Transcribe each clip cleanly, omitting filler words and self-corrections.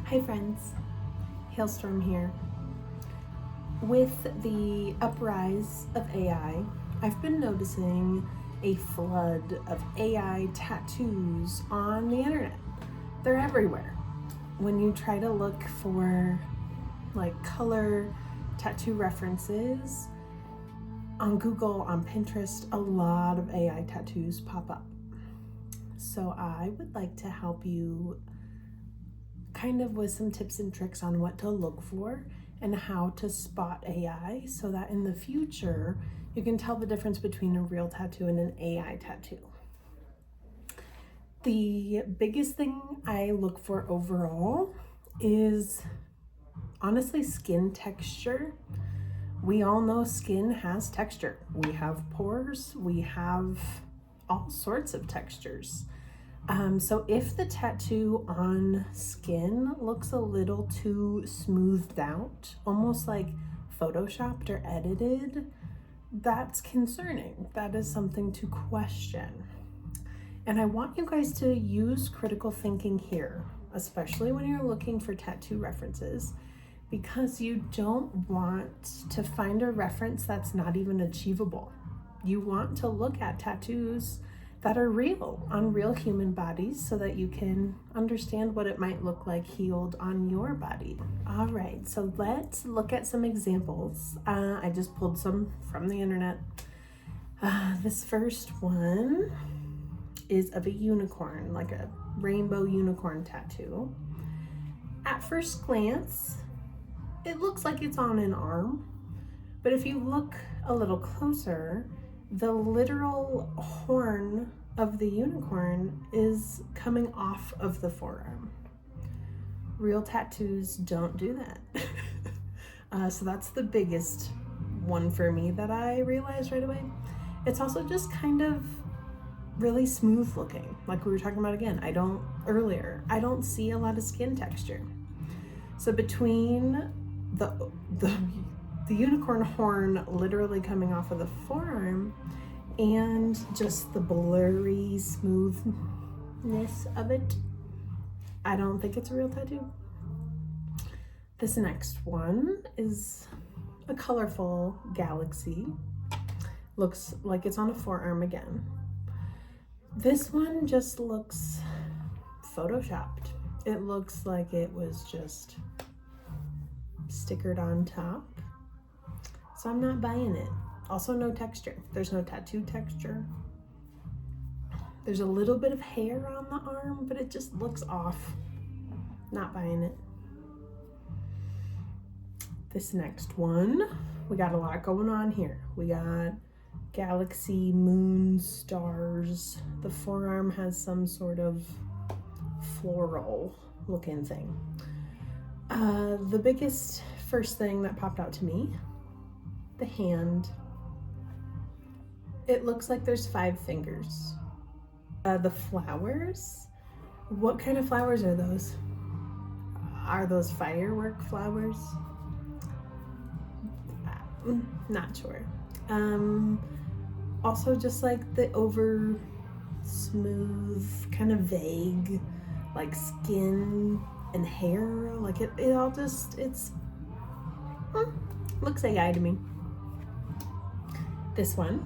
Hi friends, Hailstorm here. With the uprise of AI, I've been noticing a flood of AI tattoos on the internet. They're everywhere. When you try to look for like color tattoo references on Google, on Pinterest, a lot of AI tattoos pop up. So I would like to help you kind of with some tips and tricks on what to look for and how to spot AI so that in the future you can tell the difference between a real tattoo and an AI tattoo. The biggest thing I look for overall is honestly skin texture. We all know skin has texture. We have pores, we have all sorts of textures. So if the tattoo on skin looks a little too smoothed out, almost like photoshopped or edited, that's concerning. That is something to question. And I want you guys to use critical thinking here, especially when you're looking for tattoo references, because you don't want to find a reference that's not even achievable. You want to look at tattoos that are real on real human bodies so that you can understand what it might look like healed on your body. All right, so let's look at some examples. I just pulled some from the internet. This first one is of a unicorn, like a rainbow unicorn tattoo. At first glance, it looks like it's on an arm, but if you look a little closer, the literal horn of the unicorn is coming off of the forearm. Real tattoos don't do that. So that's the biggest one for me that I realized right away. It's also just kind of really smooth looking, like we were talking about again. I don't see a lot of skin texture. So between the unicorn horn literally coming off of the forearm and just the blurry smoothness of it, I don't think it's a real tattoo. This next one is a colorful galaxy. Looks like it's on a forearm again. This one just looks photoshopped. It looks like it was just stickered on top. So I'm not buying it. Also no texture. There's no tattoo texture. There's a little bit of hair on the arm, but it just looks off. Not buying it. This next one, we got a lot going on here. We got galaxy, moon, stars. The forearm has some sort of floral looking thing. The biggest first thing that popped out to me, the hand. It looks like there's 5 fingers. The flowers, what kind of flowers are those? Are those firework flowers? Not sure. Also just like the over smooth, kind of vague, like skin and hair, like it all just, looks AI to me. This one,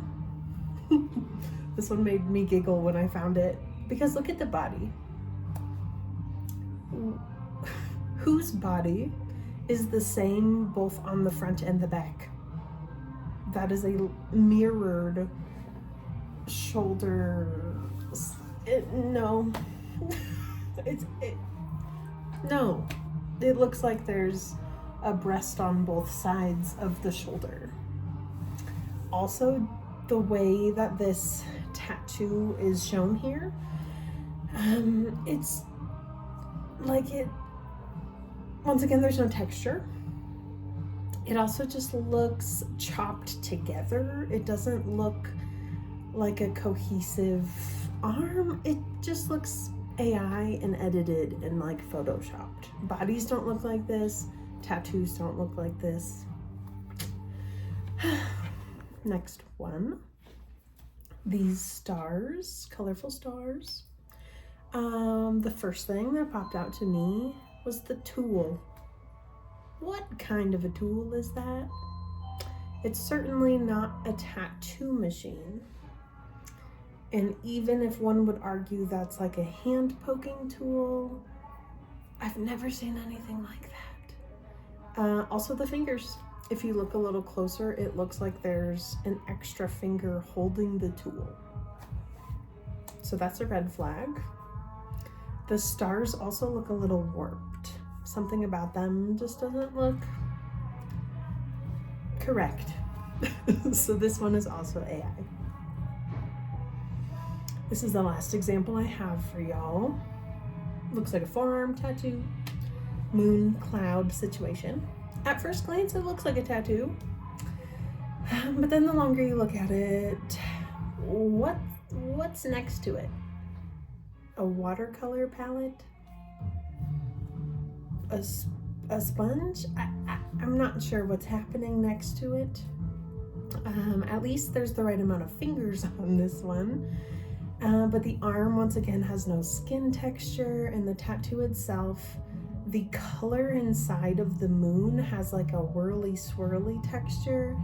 this one made me giggle when I found it, because look at the body. Whose body is the same both on the front and the back? That is a mirrored shoulder. No. No. It looks like there's a breast on both sides of the shoulder. Also, the way that this tattoo is shown here, it's like once again, there's no texture. It also just looks chopped together. It doesn't look like a cohesive arm. It just looks AI and edited and like photoshopped. Bodies don't look like this. Tattoos don't look like this. Next one. These stars, colorful stars. The first thing that popped out to me was the tool. What kind of a tool is that? It's certainly not a tattoo machine. And even if one would argue that's like a hand poking tool, I've never seen anything like that. Also the fingers. If you look a little closer, it looks like there's an extra finger holding the tool. So that's a red flag. The stars also look a little warped. Something about them just doesn't look correct. So this one is also AI. This is the last example I have for y'all. Looks like a forearm tattoo, moon cloud situation. At first glance, it looks like a tattoo, but then the longer you look at it, what's next to it? A watercolor palette? A sponge? I'm not sure what's happening next to it. At least there's the right amount of fingers on this one. But the arm, once again, has no skin texture, and the tattoo itself, the color inside of the moon has like a whirly swirly texture.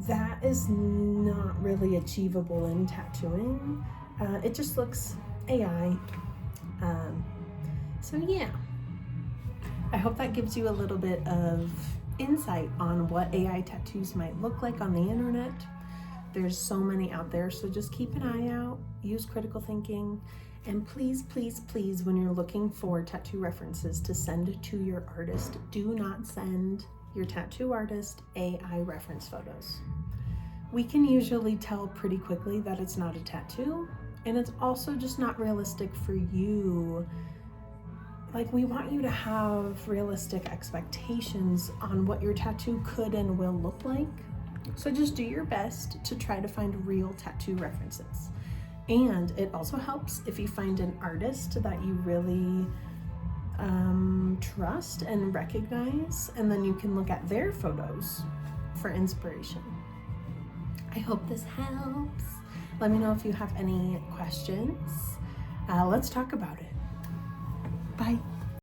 That is not really achievable in tattooing. It just looks AI. So yeah, I hope that gives you a little bit of insight on what AI tattoos might look like on the internet. There's so many out there, so just keep an eye out, use critical thinking, and please, please, please, when you're looking for tattoo references to send to your artist, do not send your tattoo artist AI reference photos. We can usually tell pretty quickly that it's not a tattoo, and it's also just not realistic for you. Like, we want you to have realistic expectations on what your tattoo could and will look like. So just do your best to try to find real tattoo references. And it also helps if you find an artist that you really trust and recognize, and then you can look at their photos for inspiration. I hope this helps. Let me know if you have any questions. Let's talk about it. Bye.